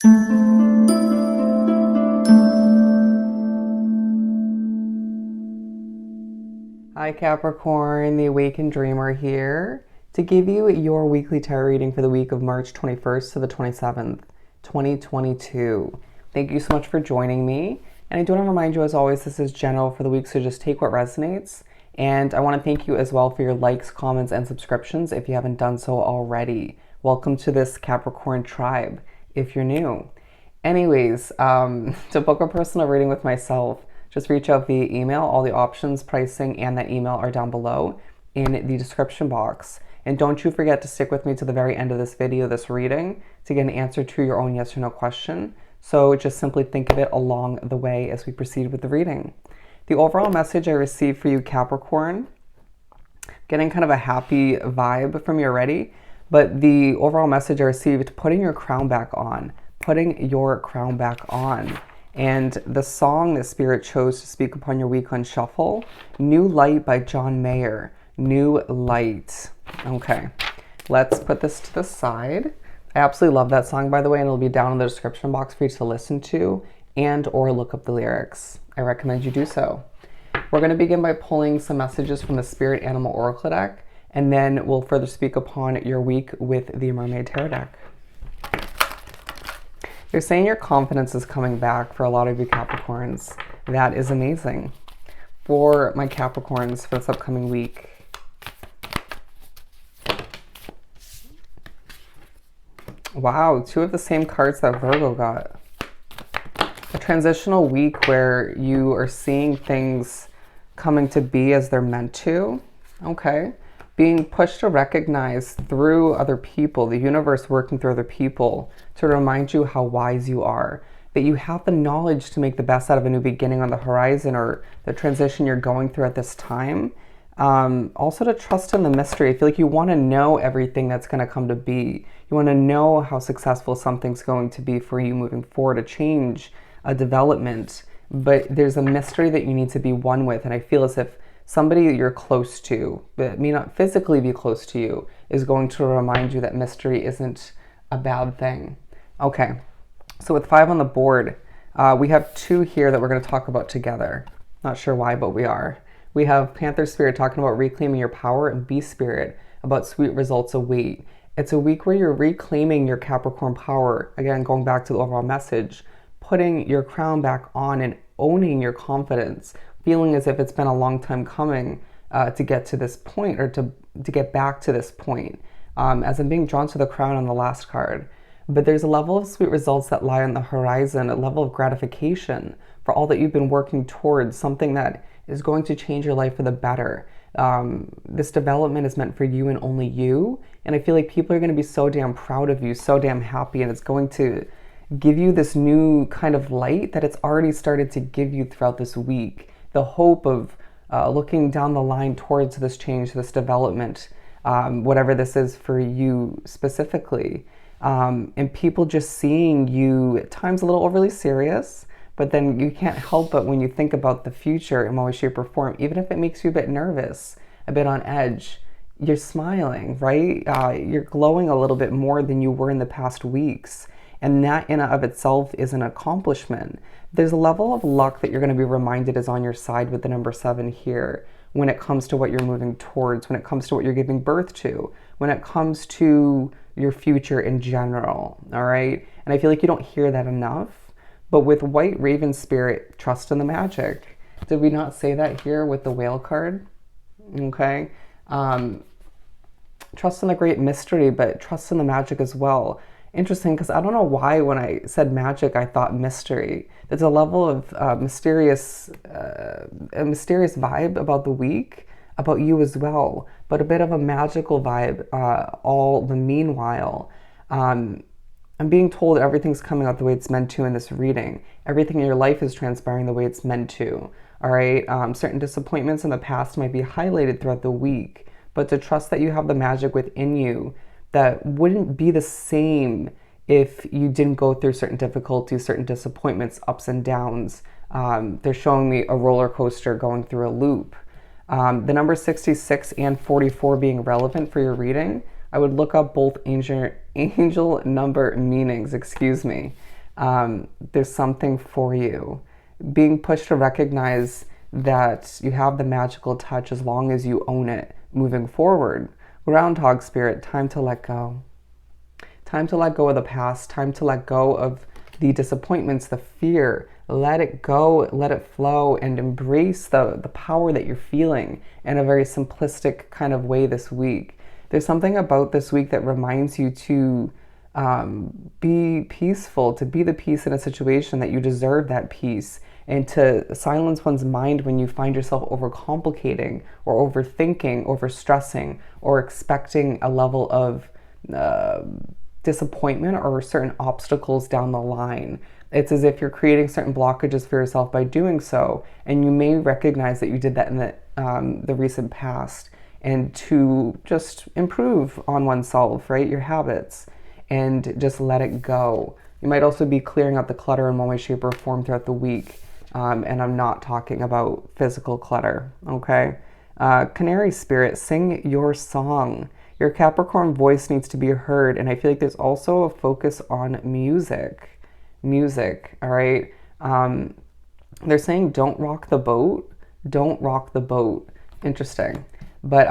Hi Capricorn, the Awakened Dreamer here to give you your weekly tarot reading for the week of March 21st to the 27th, 2022. Thank you so much for joining me. And I do want to remind you, as always, this is general for the week, so just take what resonates. And I want to thank you as well for your likes, comments, and subscriptions if you haven't done so already. Welcome to this Capricorn tribe if you're new. Anyways, to book a personal reading with myself, just reach out via email. All the options, pricing, and that email are down below in the description box. And don't you forget to stick with me to the very end of this video, this reading, to get an answer to your own yes or no question. So just simply think of it along the way as we proceed with the reading. The overall message I received for you, Capricorn, getting kind of a happy vibe from you already, but the overall message I received, putting your crown back on, putting your crown back on. And the song that Spirit chose to speak upon your week on Shuffle, New Light by John Mayer. New Light. Okay, let's put this to the side. I absolutely love that song, by the way, and it'll be down in the description box for you to listen to and or look up the lyrics. I recommend you do so. We're going to begin by pulling some messages from the Spirit Animal Oracle deck, and then we'll further speak upon your week with the Mermaid Tarot deck. You're saying your confidence is coming back for a lot of you Capricorns. That is amazing. For my Capricorns for this upcoming week, wow, two of the same cards that Virgo got. A transitional week where you are seeing things coming to be as they're meant to. Okay. Being pushed to recognize through other people, the universe working through other people to remind you how wise you are, that you have the knowledge to make the best out of a new beginning on the horizon or the transition you're going through at this time. Also to trust in the mystery. I feel like you want to know everything that's going to come to be. You want to know how successful something's going to be for you moving forward, a change, a development, but there's a mystery that you need to be one with. And I feel as if somebody that you're close to, but may not physically be close to you, is going to remind you that mystery isn't a bad thing. Okay, so with 5 on the board, we have 2 here that we're going to talk about together. Not sure why, but we are. We have Panther Spirit talking about reclaiming your power, and Bee Spirit about sweet results await. It's a week where you're reclaiming your Capricorn power. Again, going back to the overall message, putting your crown back on and owning your confidence, feeling as if it's been a long time coming to get to this point, or to get back to this point, as I'm being drawn to the crown on the last card. But there's a level of sweet results that lie on the horizon, a level of gratification for all that you've been working towards, something that is going to change your life for the better. This development is meant for you and only you, and I feel like people are going to be so damn proud of you, so damn happy, and it's going to give you this new kind of light that it's already started to give you throughout this week. The hope of looking down the line towards this change, this development, whatever this is for you specifically. And people just seeing you at times a little overly serious, but then you can't help but when you think about the future in one way, shape, or form, even if it makes you a bit nervous, a bit on edge, you're smiling, right? You're glowing a little bit more than you were in the past weeks. And that in and of itself is an accomplishment. There's a level of luck that you're going to be reminded is on your side with the number 7 here when it comes to what you're moving towards, when it comes to what you're giving birth to, when it comes to your future in general, all right? And I feel like you don't hear that enough. But with White Raven Spirit, trust in the magic. Did we not say that here with the Whale card? Okay. Trust in the great mystery, but trust in the magic as well. Interesting, because I don't know why when I said magic, I thought mystery. There's a level of a mysterious vibe about the week, about you as well, but a bit of a magical vibe all the meanwhile. I'm being told everything's coming out the way it's meant to in this reading. Everything in your life is transpiring the way it's meant to, all right? Certain disappointments in the past might be highlighted throughout the week, but to trust that you have the magic within you that wouldn't be the same if you didn't go through certain difficulties, certain disappointments, ups and downs. They're showing me a roller coaster going through a loop. The number 66 and 44 being relevant for your reading, I would look up both angel number meanings, excuse me. There's something for you. Being pushed to recognize that you have the magical touch as long as you own it moving forward. Groundhog spirit, time to let go. Time to let go of the past, time to let go of the disappointments, the fear. Let it go, let it flow, and embrace the power that you're feeling in a very simplistic kind of way this week. There's something about this week that reminds you to be peaceful, to be the peace in a situation, that you deserve that peace, and to silence one's mind when you find yourself overcomplicating or overthinking, overstressing, or expecting a level of disappointment or certain obstacles down the line. It's as if you're creating certain blockages for yourself by doing so, and you may recognize that you did that in the recent past, and to just improve on oneself, right? Your habits, and just let it go. You might also be clearing out the clutter in one way, shape, or form throughout the week, and I'm not talking about physical clutter, okay? Canary spirit, sing your song. Your Capricorn voice needs to be heard, and I feel like there's also a focus on music. Music, all right? They're saying don't rock the boat. Don't rock the boat. Interesting. But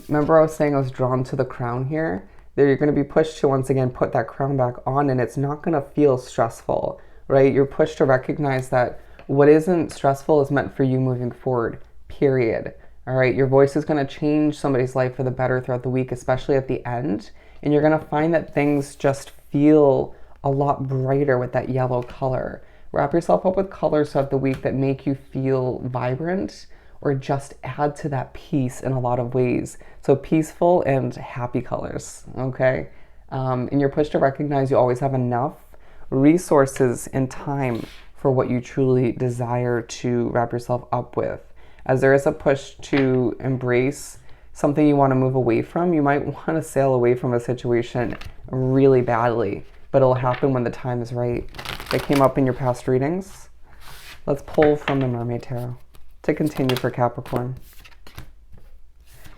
remember I was saying I was drawn to the crown here? That you're going to be pushed to, once again, put that crown back on, and it's not going to feel stressful, right? You're pushed to recognize that what isn't stressful is meant for you moving forward, period. All right, your voice is going to change somebody's life for the better throughout the week, especially at the end. And you're going to find that things just feel a lot brighter with that yellow color. Wrap yourself up with colors throughout the week that make you feel vibrant or just add to that peace in a lot of ways. So peaceful and happy colors, okay? And you're pushed to recognize you always have enough resources and time for what you truly desire to wrap yourself up with. As there is a push to embrace something you want to move away from, you might want to sail away from a situation really badly, but it'll happen when the time is right. That came up in your past readings. Let's pull from the Mermaid Tarot to continue for Capricorn.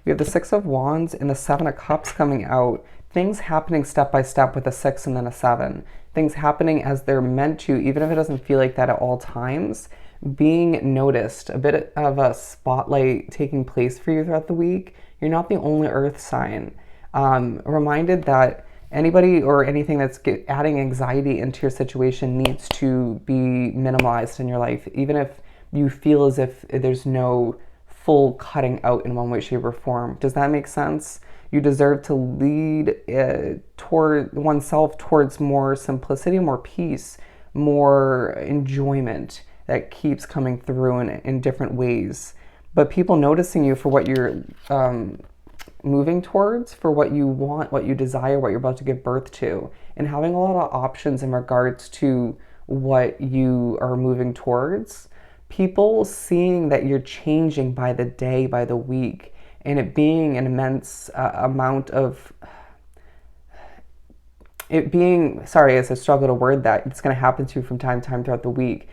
We have the Six of Wands and the Seven of Cups coming out. Things happening step by step with a 6 and then a 7. Things happening as they're meant to, even if it doesn't feel like that at all times. Being noticed, a bit of a spotlight taking place for you throughout the week. You're not the only earth sign. Reminded that anybody or anything that's adding anxiety into your situation needs to be minimalized in your life, even if you feel as if there's no full cutting out in one way, shape, or form. Does that make sense? You deserve to lead toward oneself towards more simplicity, more peace, more enjoyment that keeps coming through in different ways. But people noticing you for what you're moving towards, for what you want, what you desire, what you're about to give birth to, and having a lot of options in regards to what you are moving towards. People seeing that you're changing by the day, by the week, and it being an immense amount of it being, sorry, as I struggle to word that, it's going to happen to you from time to time throughout the week.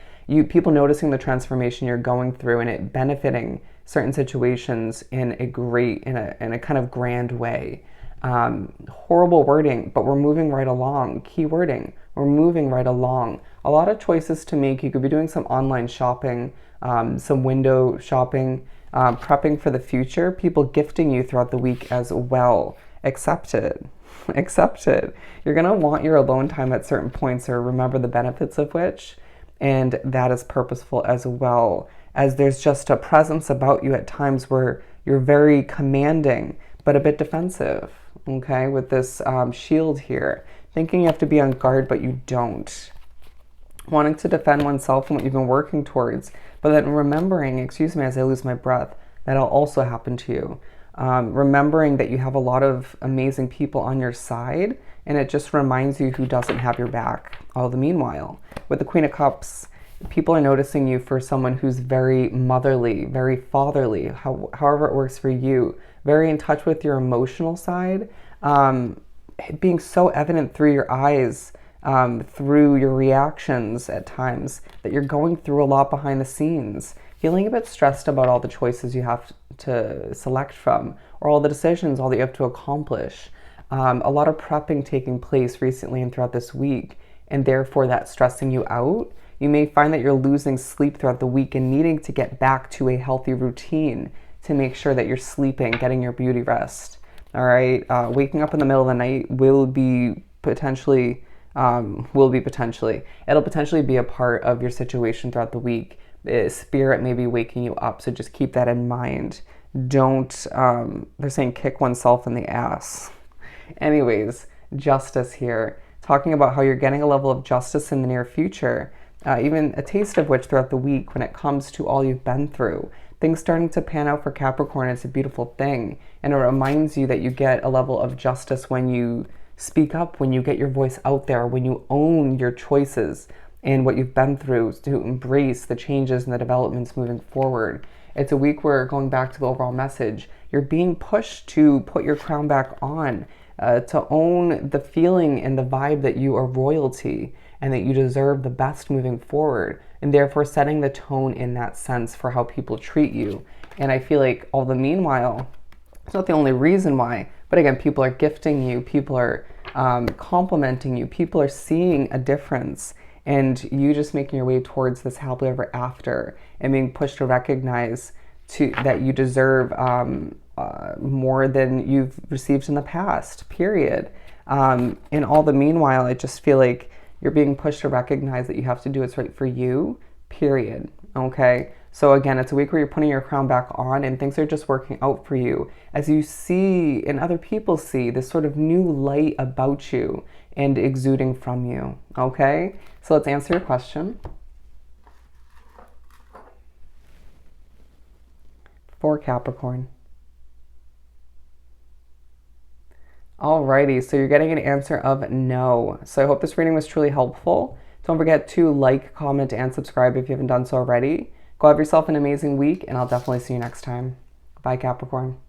People noticing the transformation you're going through and it benefiting certain situations in a kind of grand way. Horrible wording, but we're moving right along. Key wording, we're moving right along. A lot of choices to make. You could be doing some online shopping, some window shopping, prepping for the future. People gifting you throughout the week as well. Accept it. Accept it. You're going to want your alone time at certain points, or remember the benefits of which, and that is purposeful as well, as there's just a presence about you at times where you're very commanding but a bit defensive, okay, with this shield here, thinking you have to be on guard but you don't, wanting to defend oneself and what you've been working towards, but then remembering, excuse me as I lose my breath, that'll also happen to you. Remembering that you have a lot of amazing people on your side, and it just reminds you who doesn't have your back. All the meanwhile, with the Queen of Cups, people are noticing you for someone who's very motherly, very fatherly, however it works for you, very in touch with your emotional side, being so evident through your eyes, through your reactions at times, that you're going through a lot behind the scenes, feeling a bit stressed about all the choices you have to select from, or all the decisions, all that you have to accomplish. A lot of prepping taking place recently and throughout this week, and therefore that's stressing you out. You may find that you're losing sleep throughout the week and needing to get back to a healthy routine to make sure that you're sleeping, getting your beauty rest. All right, waking up in the middle of the night will potentially it'll potentially be a part of your situation throughout the week. Spirit may be waking you up, so just keep that in mind. Don't, they're saying kick oneself in the ass. Anyways, justice here. Talking about how you're getting a level of justice in the near future, even a taste of which throughout the week when it comes to all you've been through. Things starting to pan out for Capricorn is a beautiful thing. And it reminds you that you get a level of justice when you speak up, when you get your voice out there, when you own your choices and what you've been through, to embrace the changes and the developments moving forward. It's a week where, going back to the overall message, you're being pushed to put your crown back on, to own the feeling and the vibe that you are royalty and that you deserve the best moving forward, and therefore setting the tone in that sense for how people treat you. And I feel like all the meanwhile, it's not the only reason why, but again, people are gifting you, people are complimenting you, people are seeing a difference, and you just making your way towards this happily ever after and being pushed to recognize that you deserve more than you've received in the past, period. In all the meanwhile, I just feel like you're being pushed to recognize that you have to do what's right for you, period. Okay? So again, it's a week where you're putting your crown back on and things are just working out for you as you see and other people see this sort of new light about you and exuding from you. Okay? So let's answer your question. For Capricorn. Alrighty, so you're getting an answer of no. So I hope this reading was truly helpful. Don't forget to like, comment, and subscribe if you haven't done so already. Go have yourself an amazing week, and I'll definitely see you next time. Bye, Capricorn.